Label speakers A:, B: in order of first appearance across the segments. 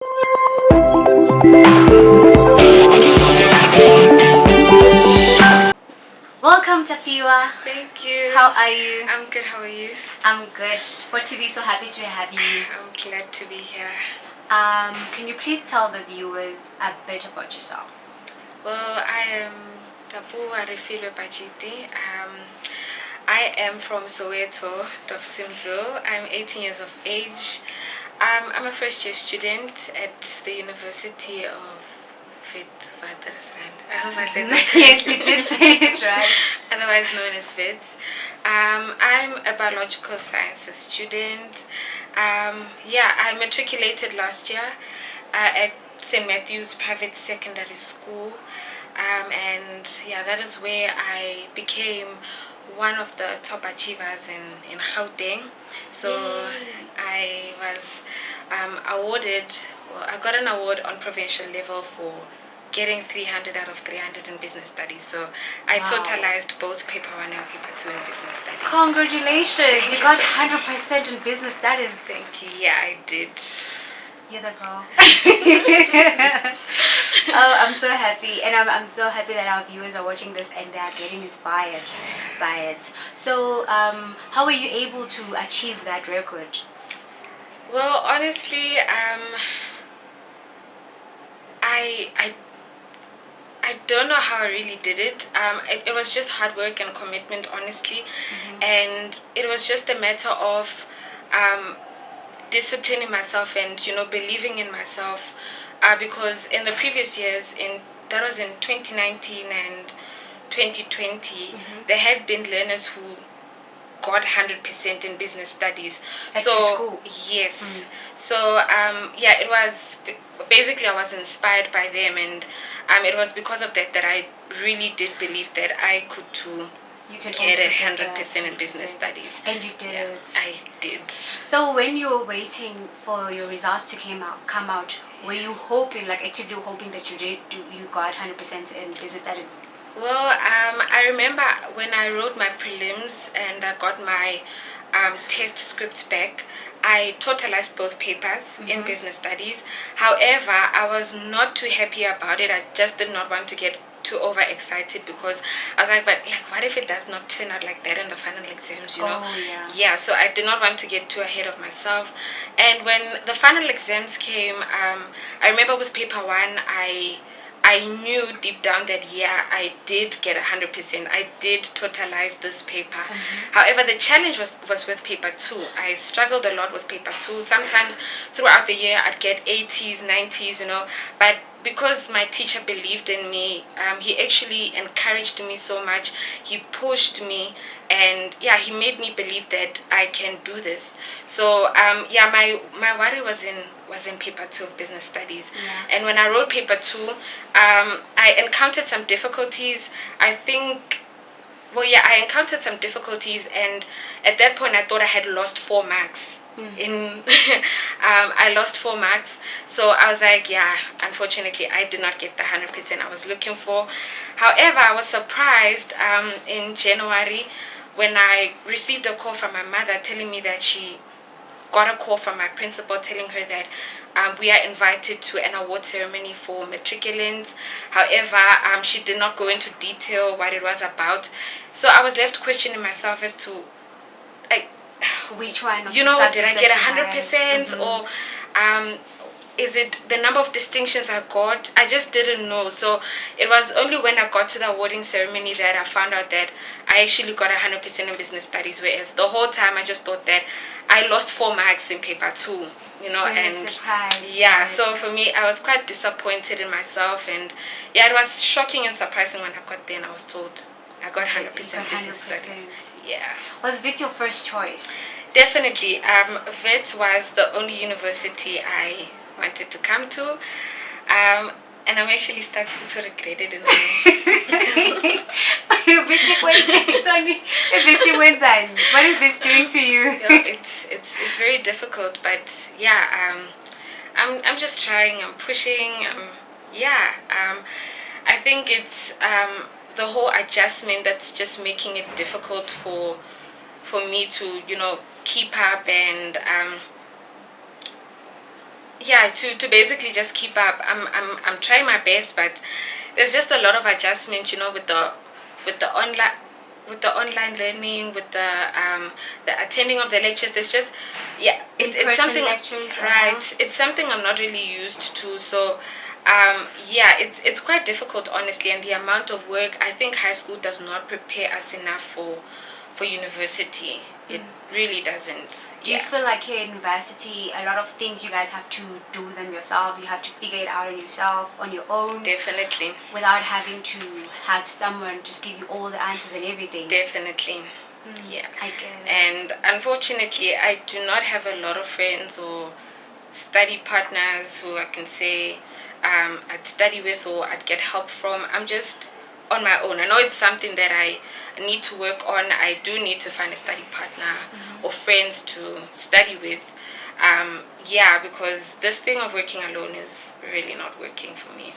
A: Welcome, Tapuwa.
B: Thank you.
A: How are you?
B: I'm good. How are you?
A: I'm good. What to be so happy to have you.
B: I'm glad to be here.
A: Can you please tell the viewers a bit about yourself?
B: Well, I am Tapuwa Pachiti. I am from Soweto, Dobsonville. I'm 18 years of age. I'm a first year student at the University of Wits. I hope I said that.
A: Yes, you did say it right.
B: Otherwise known as Wits. I'm a biological sciences student. I matriculated last year at St. Matthew's Private Secondary School. That is where I became one of the top achievers in Gauteng. So I was I got an award on provincial level for getting 300 out of 300 in business studies. So I totalized both paper 1 and paper 2 in business studies.
A: Congratulations! You got 100% in business studies.
B: Thank you. Yeah, I did.
A: You're the girl. Oh, I'm so happy, and I'm so happy that our viewers are watching this and they are getting inspired by it. So, how were you able to achieve that record?
B: Well, honestly, I don't know how I really did it. It was just hard work and commitment, honestly, and it was just a matter of disciplining myself and believing in myself. Because in the previous years, that was in 2019 and 2020, there had been learners who got 100% in business studies.
A: At your school?
B: Yes. So it was basically, I was inspired by them, and it was because of that I really did believe that I could too.
A: You can
B: get
A: also
B: 100% in business studies.
A: And you did it.
B: I did.
A: So when you were waiting for your results to come out, were you hoping, like actively hoping that you got 100% in business studies?
B: Well, I remember when I wrote my prelims and I got my test scripts back, I totalized both papers in business studies. However, I was not too happy about it. I just did not want to get too overexcited, because I was like, but what if it does not turn out like that in the final exams, you know? So I did not want to get too ahead of myself. And when the final exams came, I remember with paper 1, I knew deep down that I did get 100%. I did totalize this paper. However, the challenge was with paper 2. I struggled a lot with paper 2. Sometimes throughout the year I'd get 80s, 90s, but because my teacher believed in me, he actually encouraged me so much. He pushed me, and he made me believe that I can do this. So my worry was in paper 2 of business studies. And when I wrote paper 2, I encountered some difficulties. I encountered some difficulties, and at that point I thought I had lost 4 marks. I lost 4 marks, so I was like, unfortunately I did not get the 100% I was looking for. However, I was surprised in January when I received a call from my mother telling me that she got a call from my principal telling her that we are invited to an award ceremony for matriculants. However, she did not go into detail what it was about. So I was left questioning myself as to,
A: which one of
B: did I get 100% or is it the number of distinctions I got? I just didn't know. So it was only when I got to the awarding ceremony that I found out that I actually got 100% in business studies, whereas the whole time I just thought that I lost 4 marks in paper 2,
A: So
B: so for me, I was quite disappointed in myself, and it was shocking and surprising when I got there and I was told I got 100% business studies.
A: Was Wits your first choice?
B: Definitely. Wits was the only university I wanted to come to, and I'm actually starting to regret it in a way.
A: What is this doing to you?
B: It's very difficult, but I'm just trying. I'm pushing. I think it's the whole adjustment that's just making it difficult for me to keep up and yeah, to basically just keep up. I'm trying my best, but there's just a lot of adjustment, with the online learning, with the attending of the lectures. There's just, yeah, it's something,
A: lectures,
B: right? It's something I'm not really used to. So yeah, it's quite difficult, honestly, and the amount of work, I think high school does not prepare us enough for university. It really doesn't.
A: Do you feel like here at university, a lot of things you guys have to do them yourselves? You have to figure it out on yourself, on your own?
B: Definitely.
A: Without having to have someone just give you all the answers and everything?
B: Definitely. Yeah.
A: I get it.
B: And unfortunately, I do not have a lot of friends or study partners who I can say I'd study with or I'd get help from. I'm just on my own. I know it's something that I need to work on. I do need to find a study partner or friends to study with. Yeah, because this thing of working alone is really not working for me.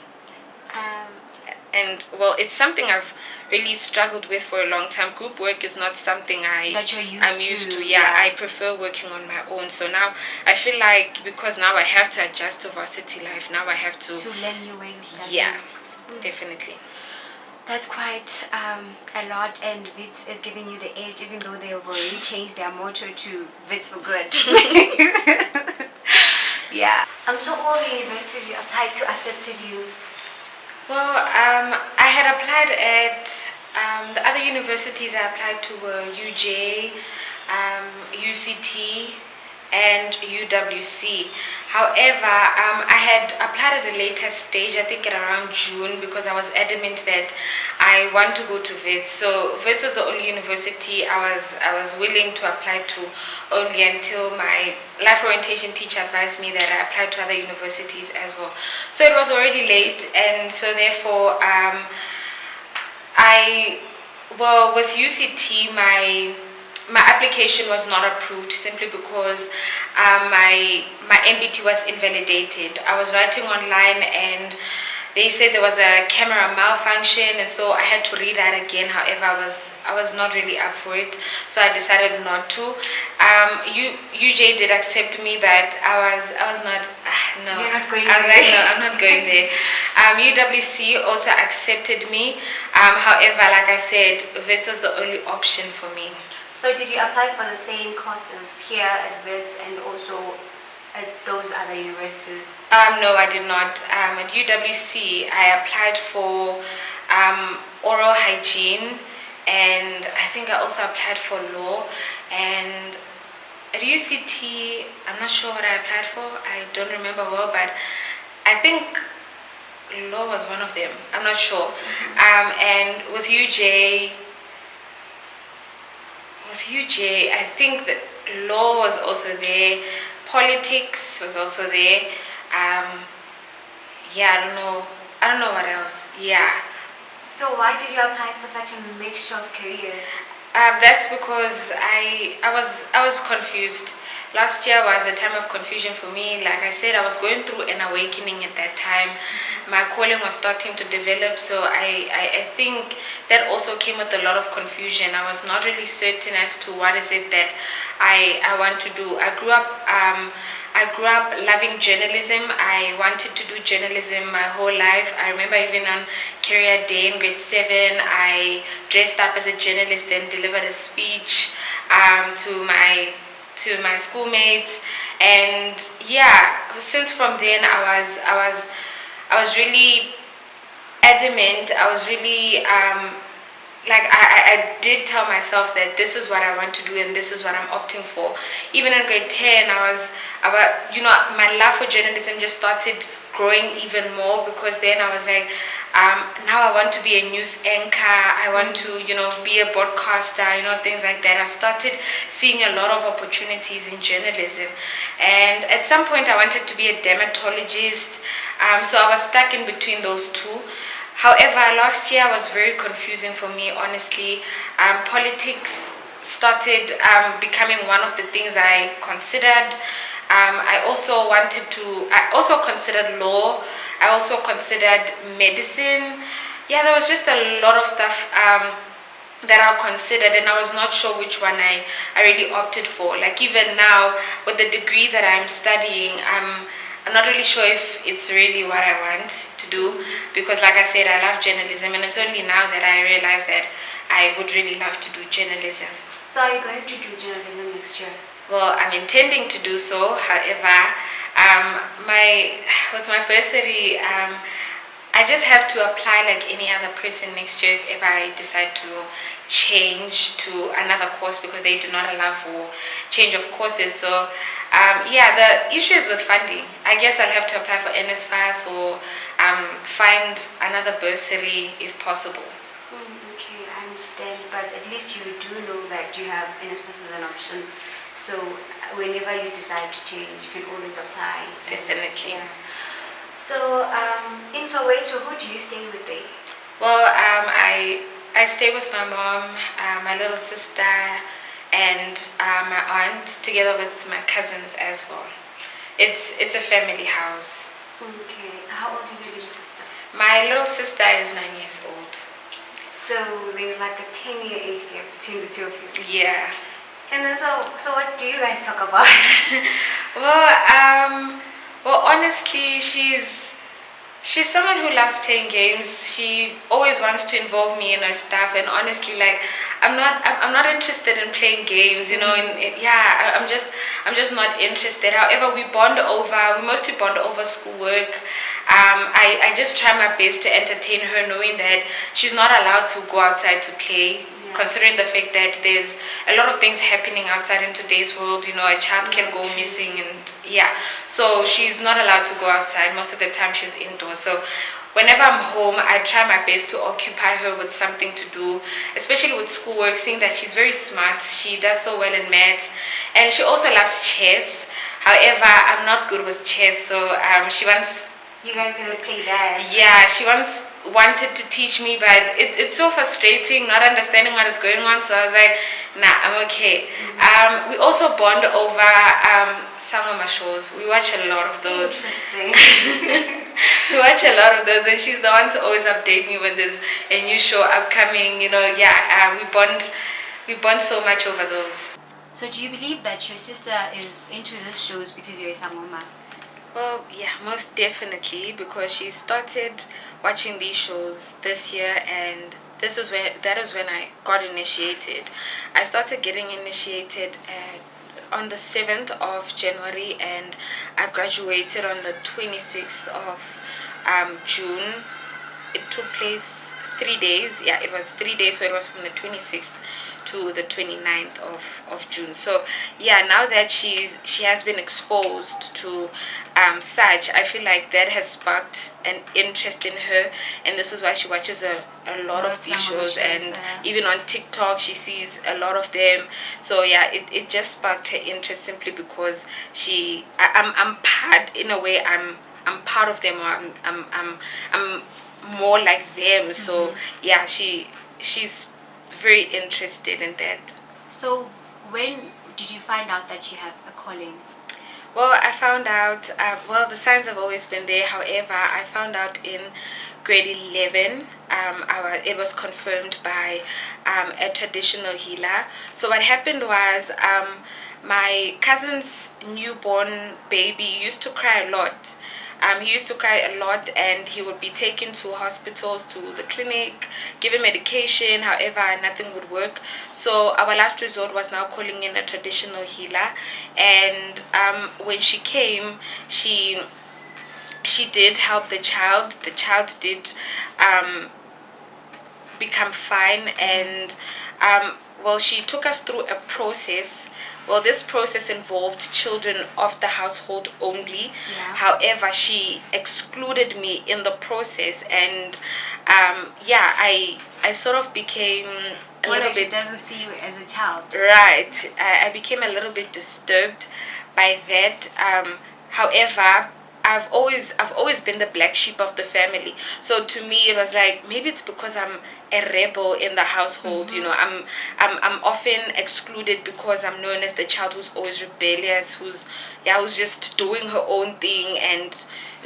B: And well, it's something I've really struggled with for a long time. Group work is not something I'm used to. Yeah, I prefer working on my own. So now I feel like, because now I have to adjust to varsity life, now I have to
A: learn new ways of studying.
B: Yeah, definitely.
A: That's quite a lot, and Wits is giving you the edge, even though they have already changed their motto to Wits for good. Yeah. So all the universities you applied to accepted you?
B: Well, I had applied at the other universities I applied to were UJ, UCT, and UWC. However, I had applied at a later stage, I think at around June, because I was adamant that I want to go to Wits. So Wits was the only university I was willing to apply to, only until my life orientation teacher advised me that I applied to other universities as well. So it was already late, and so therefore with UCT, my application was not approved simply because my MBT was invalidated. I was writing online and they said there was a camera malfunction, and so I had to read that again. However, I was not really up for it, so I decided not to. UJ did accept me, but I was not. No,
A: you're not going
B: I was like, no, I'm not going there. UWC also accepted me. However, like I said, Wits was the only option for me.
A: So did you apply for the same courses here at Wits and also at those other universities?
B: No, I did not. At UWC, I applied for oral hygiene, and I think I also applied for law. And at UCT, I'm not sure what I applied for. I don't remember well, but I think law was one of them. I'm not sure. And with UJ, I think that law was also there. Politics was also there. Yeah, I don't know what else. Yeah.
A: So why did you apply for such a mixture of careers?
B: That's because I was confused. Last year was a time of confusion for me. Like I said, I was going through an awakening at that time. My calling was starting to develop, so I think that also came with a lot of confusion. I was not really certain as to what is it that I want to do. I grew up loving journalism. I wanted to do journalism my whole life. I remember even on career day in grade 7, I dressed up as a journalist and delivered a speech to my schoolmates. And yeah, since from then I was really adamant. I was really like I did tell myself that this is what I want to do and this is what I'm opting for. Even in grade 10, my love for journalism just started growing even more, because then I was like, now I want to be a news anchor. I want to, be a broadcaster, things like that. I started seeing a lot of opportunities in journalism. And at some point I wanted to be a dermatologist. So I was stuck in between those two. However, last year was very confusing for me, honestly. Politics started becoming one of the things I considered. I also considered law. I also considered medicine. Yeah, there was just a lot of stuff that I considered, and I was not sure which one I really opted for. Like even now, with the degree that I'm studying, I'm not really sure if it's really what I want to do, because like I said, I love journalism, and it's only now that I realize that I would really love to do journalism.
A: So are you going to do journalism next year?
B: Well, I'm intending to do so. However, with my bursary, I just have to apply like any other person next year if I decide to change to another course, because they do not allow for change of courses. So yeah, the issue is with funding. I guess I'll have to apply for NSFAS or find another bursary if possible.
A: Okay, I understand, but at least you do know that you have NSFAS as an option. So whenever you decide to change, you can always apply.
B: Definitely.
A: Yeah. So in Soweto, who do you stay with there?
B: Well, I stay with my mom, my little sister, and my aunt, together with my cousins as well. It's a family house.
A: Okay. How old is your little sister?
B: My little sister is 9 years old.
A: So there's like a 10-year age gap between the two of you.
B: Yeah.
A: And then so what do you guys talk about?
B: Well, honestly, she's someone who loves playing games. She always wants to involve me in her stuff, and honestly, like I'm not interested in playing games, you know. Yeah, I'm just not interested. However, we mostly bond over schoolwork. I just try my best to entertain her, knowing that she's not allowed to go outside to play. Considering the fact that there's a lot of things happening outside in today's world, you know, a child can go missing, and yeah, so she's not allowed to go outside. Most of the time she's indoors. So whenever I'm home, I try my best to occupy her with something to do, especially with schoolwork, seeing that she's very smart. She does so well in maths, and she also loves chess. However, I'm not good with chess, so she wants...
A: You guys gonna play that?
B: Yeah, she wanted to teach me, but it's so frustrating not understanding what is going on. So I was like, nah, I'm okay. We also bond over Sangoma shows. We watch a lot of those.
A: Interesting.
B: We watch a lot of those, and she's the one to always update me when there's a new show upcoming. You know, yeah. We bond so much over those.
A: So do you believe that your sister is into these shows because you're a Sangoma?
B: Well, yeah, most definitely, because she started watching these shows this year, and that is when I got initiated. I started getting initiated on the 7th of January, and I graduated on the 26th of June. It took place 3 days. Yeah, it was 3 days, so it was from the 26th to the 29th of June. So yeah, now that she has been exposed to such, I feel like that has sparked an interest in her, and this is why she watches a lot of these shows, and even on TikTok she sees a lot of them. So yeah, it just sparked her interest, simply because I'm part, in a way, I'm part of them, or I'm more like them. So yeah, she's very interested in that.
A: So when did you find out that you have a calling?
B: Well, I found out, the signs have always been there. However, I found out in grade 11. It was confirmed by a traditional healer. So what happened was, my cousin's newborn baby used to cry a lot. He used to cry a lot, and he would be taken to hospitals, to the clinic, given medication. However, nothing would work. So our last resort was now calling in a traditional healer. And when she came, she did help the child. The child did become fine, and she took us through a process. Well, this process involved children of the household only.
A: Yeah.
B: However, she excluded me in the process, and I sort of became a little bit...
A: She doesn't see you as a child.
B: Right. I became a little bit disturbed by that. However, I've always been the black sheep of the family. So to me, it was like, maybe it's because I'm a rebel in the household. You know, I'm often excluded because I'm known as the child who's always rebellious, who's just doing her own thing and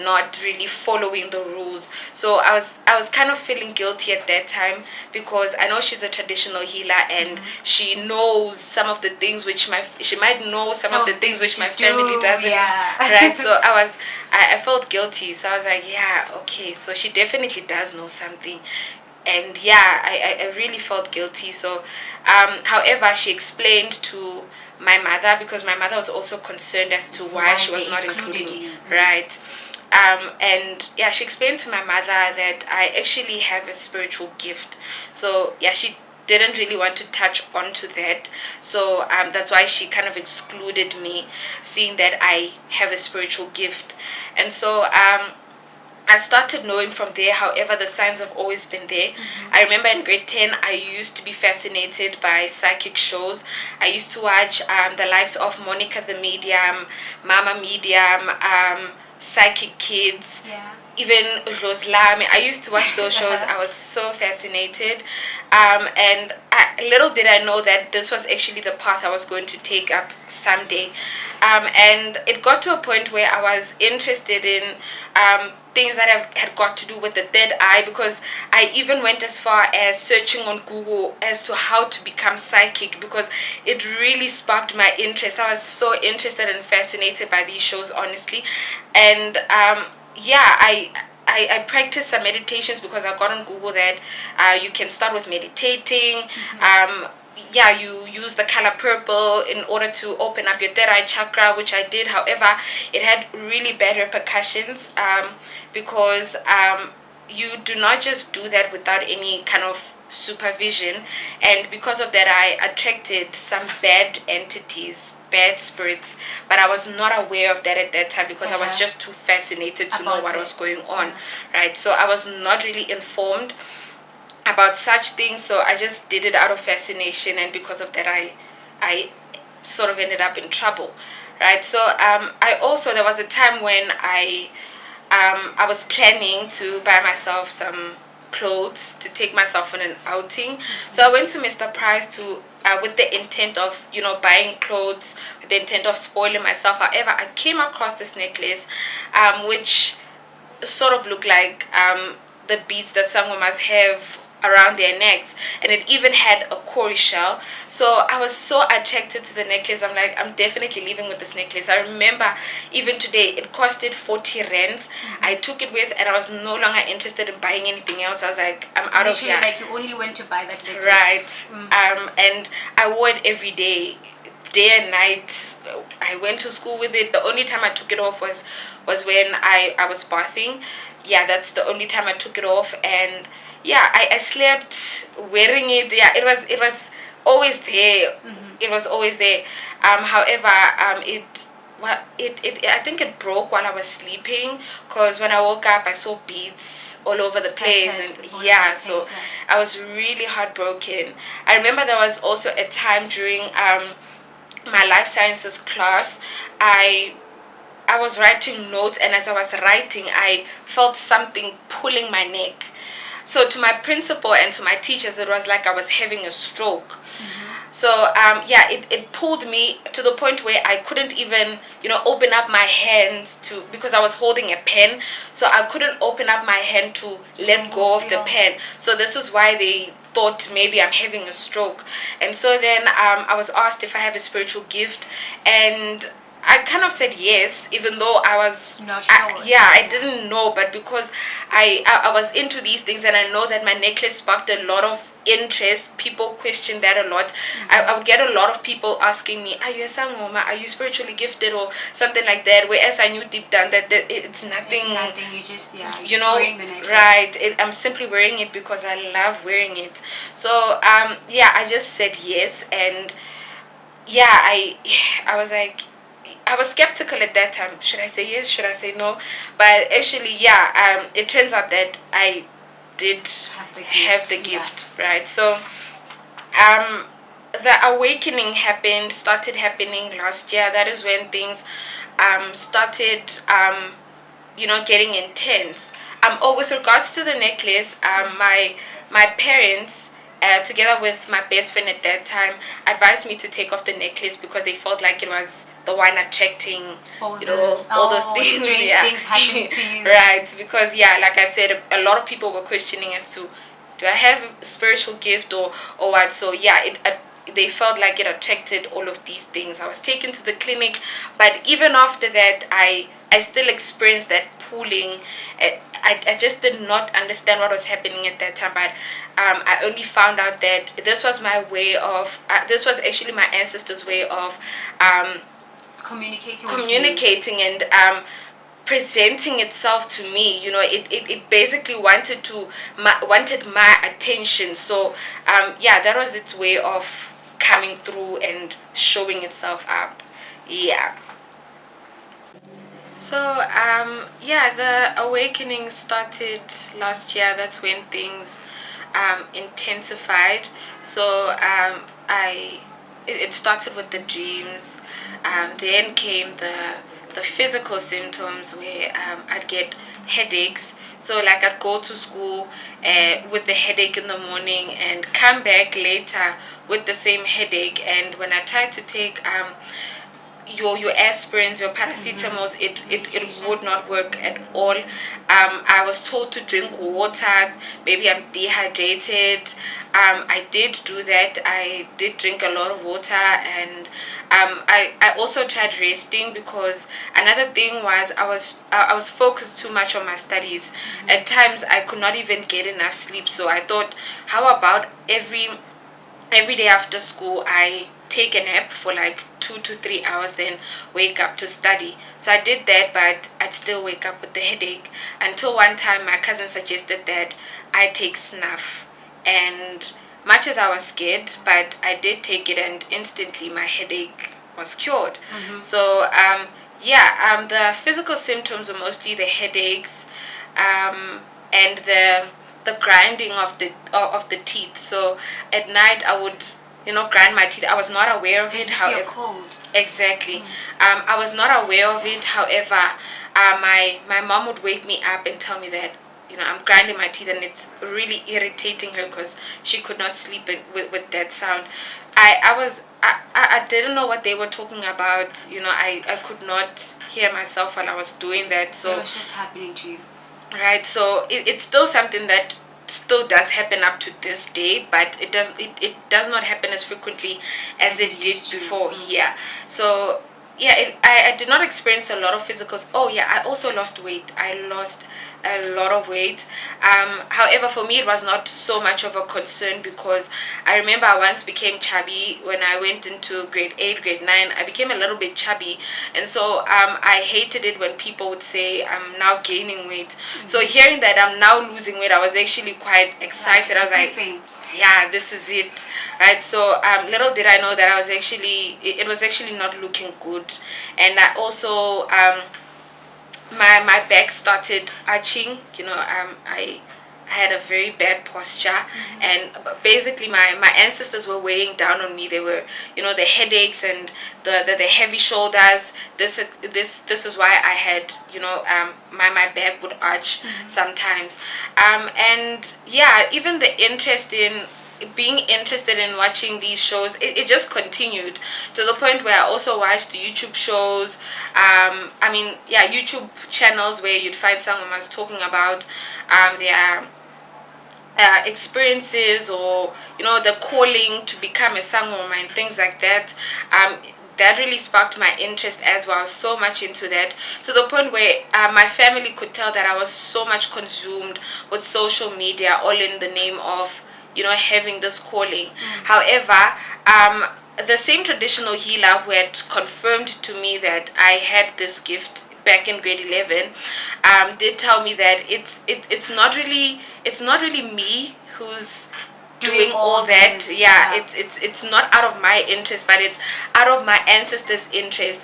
B: not really following the rules. So I was kind of feeling guilty at that time, because I know she's a traditional healer, and she knows some of the things which she might know some of the things which my family doesn't.
A: Yeah.
B: Right. So I felt guilty. So I was like, yeah, okay, so she definitely does know something. And yeah, I really felt guilty. So however, she explained to my mother, because my mother was also concerned as to why she was
A: they
B: not
A: excluded
B: including me.
A: you.
B: Right. And yeah, she explained to my mother that I actually have a spiritual gift. So yeah, she didn't really want to touch onto that. So that's why she kind of excluded me, seeing that I have a spiritual gift. And so I started knowing from there. However, the signs have always been there. I remember in grade 10, I used to be fascinated by psychic shows. I used to watch the likes of Monica the Medium, Mama Medium, Psychic Kids,
A: Yeah.
B: even Roslami. I used to watch those shows. I was so fascinated. And little did I know that this was actually the path I was going to take up someday. And it got to a point where I was interested in things that had got to do with the third eye, because I even went as far as searching on Google as to how to become psychic, because it really sparked my interest. I was so interested and fascinated by these shows, honestly. And yeah, I practiced some meditations, because I got on Google that you can start with meditating. Yeah, you use the color purple in order to open up your third eye chakra, which I did. However, it had really bad repercussions, because you do not just do that without any kind of supervision. And because of that, I attracted some bad entities, bad spirits, but I was not aware of that at that time, because I was just too fascinated to know what was going on. Right? So I was not really informed about such things, so I just did it out of fascination, and because of that, I sort of ended up in trouble. Right? So I also, there was a time when I was planning to buy myself some clothes to take myself on an outing. So I went to Mr. Price to with the intent of, buying clothes, with the intent of spoiling myself. However, I came across this necklace, which sort of looked like the beads that Sangomas have around their necks, and it even had a cowrie shell. So I was so attracted to the necklace. I'm like, I'm definitely leaving with this necklace. I remember even today, it costed 40 rands. I took it with, and I was no longer interested in buying anything else. I was like, I'm out of here.
A: Like you only went to buy that necklace.
B: Right. And I wore it every day and night. I went to school with it. The only time I took it off was when I was bathing. Yeah, that's the only time I took it off. And yeah, I slept wearing it. Yeah, it was always there. It was always there. However, it I think it broke while I was sleeping, because when I woke up I saw beads all over the place, and yeah, so I was really heartbroken. I remember there was also a time during my life sciences class, I was writing notes, and as I was writing, I felt something pulling my neck. So to my principal and to my teachers, it was like I was having a stroke. So yeah, it pulled me to the point where I couldn't even, open up my hand to, because I was holding a pen, so I couldn't open up my hand to let go of the pen. So this is why they thought maybe I'm having a stroke. And so then I was asked if I have a spiritual gift, and I kind of said yes, even though I was
A: not sure.
B: I didn't know, but because I was into these things, and I know that my necklace sparked a lot of interest. People question that a lot. I would get a lot of people asking me, "Are you a Sangoma? Are you spiritually gifted?" or something like that. Whereas I knew deep down that it's nothing.
A: It's nothing. You just wearing the necklace.
B: Right? I'm simply wearing it because I love wearing it. So yeah, I just said yes, and yeah, I was like, I was skeptical at that time. Should I say yes? Should I say no? But actually, yeah, it turns out that I did have the gift, right? So, the awakening started happening last year. That is when things started, getting intense. With regards to the necklace, my parents, together with my best friend at that time, advised me to take off the necklace, because they felt like it was the one attracting all those things.
A: Strange things happening to you.
B: Right, because like I said, a lot of people were questioning as to, do I have a spiritual gift or what? So yeah, they felt like it attracted all of these things. I was taken to the clinic, but even after that, I still experienced that pulling. I just did not understand what was happening at that time, but I only found out that this was my way of, this was actually my ancestors' way of communicating and presenting itself to me. It basically wanted my attention. So that was its way of coming through and showing itself up. Yeah. So the awakening started last year. That's when things intensified. So it started with the dreams. Then came the physical symptoms, where I'd get headaches. So like I'd go to school with the headache in the morning and come back later with the same headache. And when I tried to take your aspirins, your paracetamols, it would not work at all. I was told to drink water. Maybe I'm dehydrated. I did do that. I did drink a lot of water, and I also tried resting, because another thing was I was focused too much on my studies. At times I could not even get enough sleep. So I thought, how about every day after school I take a nap for like 2 to 3 hours, then wake up to study. So I did that, but I'd still wake up with the headache, until one time my cousin suggested that I take snuff. And much as I was scared, but I did take it, and instantly my headache was cured. So the physical symptoms were mostly the headaches, and the grinding of the teeth. So at night I would grind my teeth. I was not aware of it.
A: However, cold.
B: Exactly. I was not aware of it. However, my mom would wake me up and tell me that I'm grinding my teeth, and it's really irritating her, because she could not sleep with that sound. I didn't know what they were talking about. I could not hear myself while I was doing that. So
A: it was just happening to you.
B: Right. So it's still something that still does happen up to this day, but it does not happen as frequently as it did before. Yeah. So I did not experience a lot of physicals. Oh yeah, I also lost weight. I lost a lot of weight. However, for me it was not so much of a concern, because I remember I once became chubby when I went into grade 8, grade 9. I became a little bit chubby, and so I hated it when people would say I'm now gaining weight. So hearing that I'm now losing weight, I was actually quite excited. I was like, yeah, this is it, right? So little did I know that it was actually not looking good. And I also my back started arching. I had a very bad posture, and basically my ancestors were weighing down on me. They were, the headaches and the heavy shoulders. This is why I had, my back would arch sometimes. And yeah, even the interest in being interested in watching these shows, it just continued, to the point where I also watched YouTube shows. YouTube channels where you'd find Sangomas talking about their experiences, or the calling to become a Sangoma and things like that. That really sparked my interest as well. I was so much into that, to the point where my family could tell that I was so much consumed with social media, all in the name of having this calling. However, the same traditional healer who had confirmed to me that I had this gift back in grade 11 did tell me that it's not really me who's doing all that. It's not out of my interest, but it's out of my ancestors' interest.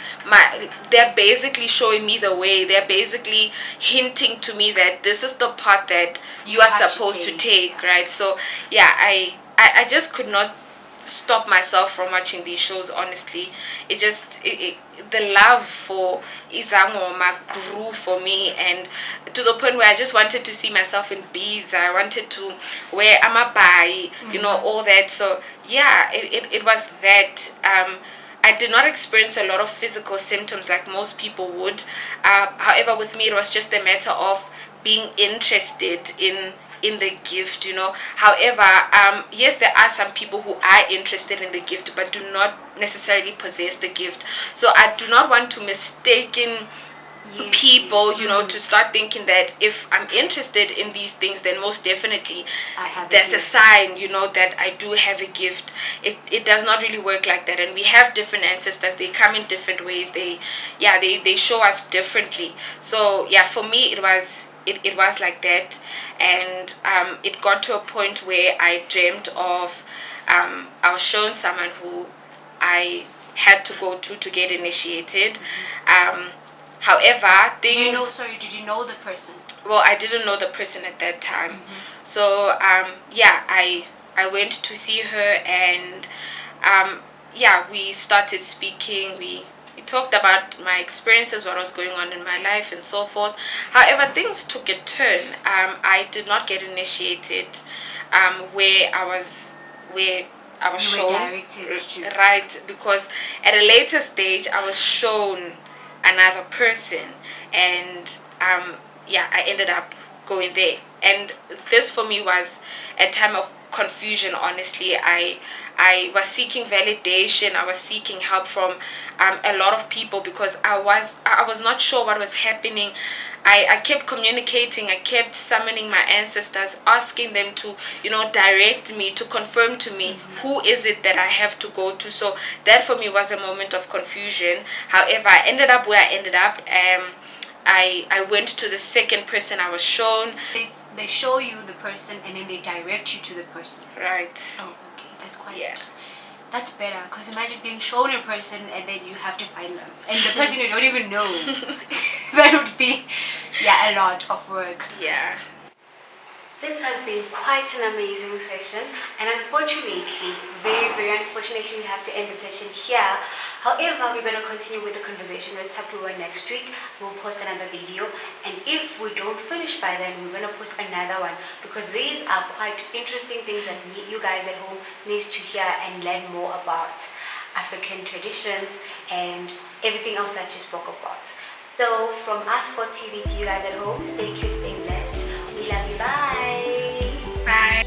B: They're basically showing me the way. They're basically hinting to me that this is the path that you are supposed to take, right? So I just could not stop myself from watching these shows. Honestly, the love for Izangoma grew for me, and to the point where I just wanted to see myself in beads. I wanted to wear amabai, all that. So it was that. I did not experience a lot of physical symptoms like most people would. However, with me, it was just a matter of being interested in the gift, you know. However, yes, there are some people who are interested in the gift but do not necessarily possess the gift. So I do not want to mistaken people, you know, to start thinking that if I'm interested in these things, then most definitely that's a sign, you know, that I do have a gift. It does not really work like that, and we have different ancestors. They come in different ways. They show us differently. So yeah, for me it was like that, and it got to a point where I dreamt of I was shown someone who I had to go to get initiated. However, things.
A: Did you know the person?
B: Well, I didn't know the person at that time. So I went to see her, and we started speaking. We talked about my experiences, what was going on in my life, and so forth. However, things took a turn. I did not get initiated where I was shown, right, because at a later stage I was shown another person, and I ended up going there. And this for me was a time of confusion. Honestly, I was seeking validation. I was seeking help from a lot of people, because I was not sure what was happening. I kept communicating. I kept summoning my ancestors, asking them to, you know, direct me, to confirm to me who is it that I have to go to. So that for me was a moment of confusion. However, I ended up where I ended up. I went to the second person I was shown.
A: They show you the person and then they direct you to the person.
B: Right.
A: Oh, okay. That's quite. That's better, because imagine being shown a person and then you have to find them, and the person you don't even know. That would be a lot of work.
B: Yeah.
A: This has been quite an amazing session, and unfortunately, very, very unfortunately, we have to end the session here. However, we're going to continue with the conversation with Tapuwa next week. We'll post another video, and if we don't finish by then, we're going to post another one, because these are quite interesting things that you guys at home need to hear and learn more about African traditions and everything else that you spoke about. So from us, Fott TV, to you guys at home, stay cute, stay blessed. We love you. Bye.